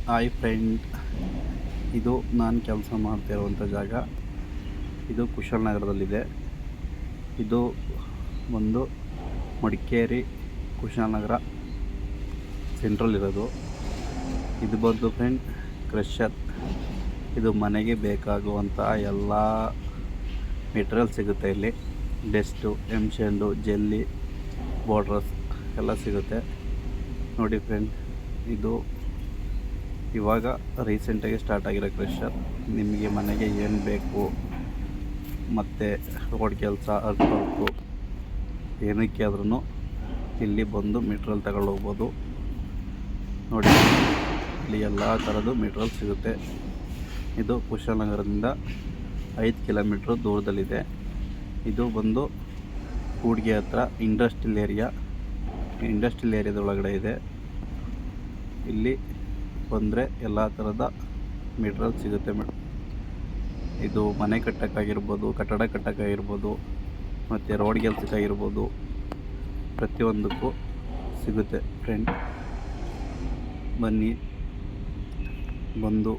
Hi friend, ಇದು ನಾನು ಕೆಲಸ ಮಾಡ್ತಿರುವಂಥ ಜಾಗ. ಇದು ಕುಶಾಲನಗರದಲ್ಲಿದೆ. ಇದು ಒಂದು ಮಡಿಕೇರಿ ಕುಶಾಲನಗರ ಸೆಂಟ್ರಲ್ ಇರೋದು. ಇದು ಬಂದು ಫ್ರೆಂಡ್ ಕ್ರಷರ್. ಇದು ಮನೆಗೆ ಬೇಕಾಗುವಂಥ ಎಲ್ಲ ಮೆಟೀರಿಯಲ್ ಸಿಗುತ್ತೆ ಇಲ್ಲಿ. ಡೆಸ್ಟು, ಎಮ್ಶಂಡು, ಜೆಲ್ಲಿ, ಬಾರ್ಡ್ರಸ್ ಎಲ್ಲ ಸಿಗುತ್ತೆ. ನೋಡಿ ಫ್ರೆಂಡ್, ಇದು ಇವಾಗ ರೀಸೆಂಟಾಗಿ ಸ್ಟಾರ್ಟ್ ಆಗಿರೋ ಕ್ರಷರ್. ನಿಮಗೆ ಮನೆಗೆ ಏನು ಬೇಕು ಮತ್ತು ರೋಡ್ ಕೆಲಸ, ಅರ್ಕು ಏನಕ್ಕೆ ಆದ್ರೂ ಇಲ್ಲಿ ಬಂದು ಮೆಟೀರಿಯಲ್ ತಗೊಂಡು ಹೋಗ್ಬೋದು. ನೋಡಿ, ಇಲ್ಲಿ ಎಲ್ಲ ಥರದ್ದು ಮೆಟೀರಿಯಲ್ ಸಿಗುತ್ತೆ. ಇದು ಕುಶಾಲನಗರದಿಂದ 5 ಕಿಲೋಮೀಟ್ರ್ ದೂರದಲ್ಲಿದೆ. ಇದು ಬಂದು ಕೂಡ್ಗೆ ಹತ್ರ ಇಂಡಸ್ಟ್ರಿಯಲ್ ಏರಿಯಾದೊಳಗಡೆ ಇದೆ. ಇಲ್ಲಿ ಬಂದರೆ ಎಲ್ಲ ಥರದ ಮೆಟೀರಿಯಲ್ ಸಿಗುತ್ತೆ ಇದು ಮನೆ ಕಟ್ಟೋಕ್ಕಾಗಿರ್ಬೋದು, ಕಟ್ಟಡ ಕಟ್ಟೋಕ್ಕಾಗಿರ್ಬೋದು, ಮತ್ತು ರೋಡ್ ಕೆಲಸಕ್ಕಾಗಿರ್ಬೋದು, ಪ್ರತಿಯೊಂದಕ್ಕೂ ಸಿಗುತ್ತೆ ಫ್ರೆಂಡ್. ಬನ್ನಿ, ಬಂದು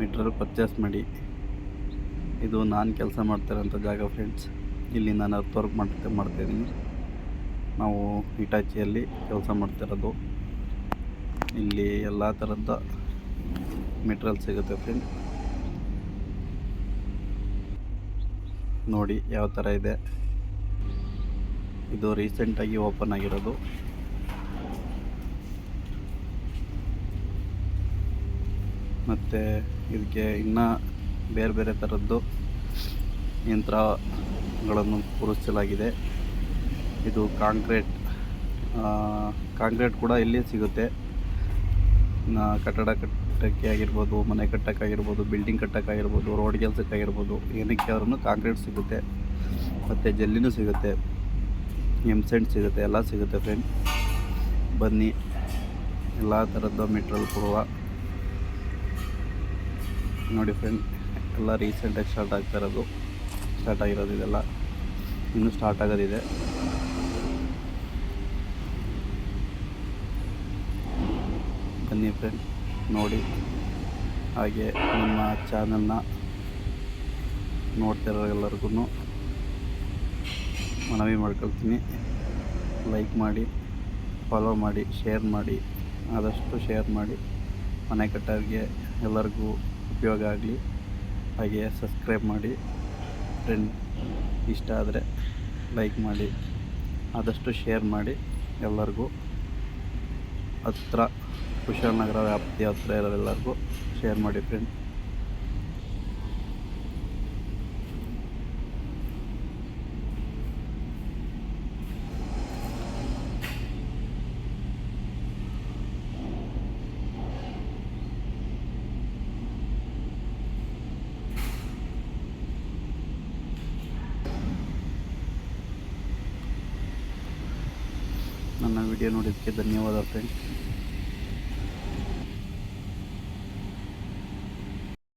ಮೆಟೀರಿಯಲ್ ಪರ್ಚೇಸ್ ಮಾಡಿ. ಇದು ನಾನು ಕೆಲಸ ಮಾಡ್ತಿರೋಂಥ ಜಾಗ ಫ್ರೆಂಡ್ಸ್. ಇಲ್ಲಿ ನಾನು ಅರ್ತ್ ವರ್ಕ್ ಮಾಡ್ತಾಯಿದ್ದೀನಿ. ನಾವು ಹಿಟಾಚಿಯಲ್ಲಿ ಕೆಲಸ ಮಾಡ್ತಿರೋದು. ಇಲ್ಲಿ ಎಲ್ಲ ಥರದ ಮೆಟೀರಿಯಲ್ ಸಿಗುತ್ತೆ ಫ್ರೆಂಡ್. ನೋಡಿ ಯಾವ ಥರ ಇದೆ. ಇದು ರೀಸೆಂಟಾಗಿ ಓಪನ್ ಆಗಿರೋದು. ಮತ್ತು ಇದಕ್ಕೆ ಇನ್ನೂ ಬೇರೆ ಬೇರೆ ಥರದ್ದು ಯಂತ್ರಗಳನ್ನು ಕೂರಿಸಲಾಗಿದೆ. ಇದು ಕಾಂಕ್ರೀಟ್ ಕೂಡ ಇಲ್ಲಿ ಸಿಗುತ್ತೆ. ಕಟ್ಟಡ ಕಟ್ಟೋಕ್ಕೆ ಆಗಿರ್ಬೋದು, ಮನೆ ಕಟ್ಟೋಕ್ಕಾಗಿರ್ಬೋದು, ಬಿಲ್ಡಿಂಗ್ ಕಟ್ಟೋಕ್ಕಾಗಿರ್ಬೋದು, ರೋಡ್ ಕೆಲಸಕ್ಕಾಗಿರ್ಬೋದು, ಏನಕ್ಕೆ ಆದ್ರೂ ಕಾಂಕ್ರೀಟ್ ಸಿಗುತ್ತೆ. ಮತ್ತು ಜಲ್ಲಿನೂ ಸಿಗುತ್ತೆ, ಎಮ್ಸೆಂಟ್ ಸಿಗುತ್ತೆ, ಎಲ್ಲ ಸಿಗುತ್ತೆ ಫ್ರೆಂಡ್. ಬನ್ನಿ, ಎಲ್ಲ ಥರದ ಮೆಟೀರಿಯಲ್ ಕೊಡುವ. ನೋಡಿ ಫ್ರೆಂಡ್, ಎಲ್ಲ ರೀಸೆಂಟಾಗಿ ಸ್ಟಾರ್ಟ್ ಆಗಿರೋದು ಇದೆಲ್ಲ. ಇನ್ನೂ ಸ್ಟಾರ್ಟ್ ಆಗೋದಿದೆ. ಬನ್ನಿ ಫ್ರೆಂಡ್, ನೋಡಿ. ಹಾಗೆ ನಿಮ್ಮ ಚಾನಲ್ನ ನೋಡ್ತಿರೋ ಎಲ್ಲರಿಗೂ ಮನವಿ ಮಾಡ್ಕೊಳ್ತೀನಿ. ಲೈಕ್ ಮಾಡಿ, ಫಾಲೋ ಮಾಡಿ, ಶೇರ್ ಮಾಡಿ. ಆದಷ್ಟು ಶೇರ್ ಮಾಡಿ. ಮನೆ ಕಟ್ಟೋರಿಗೆ ಎಲ್ಲರಿಗೂ ಉಪಯೋಗ ಆಗಲಿ. ಹಾಗೆ ಸಬ್ಸ್ಕ್ರೈಬ್ ಮಾಡಿ ಫ್ರೆಂಡ್. ಇಷ್ಟ ಆದರೆ ಲೈಕ್ ಮಾಡಿ, ಆದಷ್ಟು ಶೇರ್ ಮಾಡಿ. ಎಲ್ಲರಿಗೂ ಕುಶಾಲನಗರ ವ್ಯಾಪ್ತಿ ಹತ್ರ ಇರೋರೆಲ್ಲರಿಗೂ ಶೇರ್ ಮಾಡಿ ಫ್ರೆಂಡ್. ನನ್ನ ವಿಡಿಯೋ ನೋಡಿದ್ದಕ್ಕೆ ಧನ್ಯವಾದ ಫ್ರೆಂಡ್.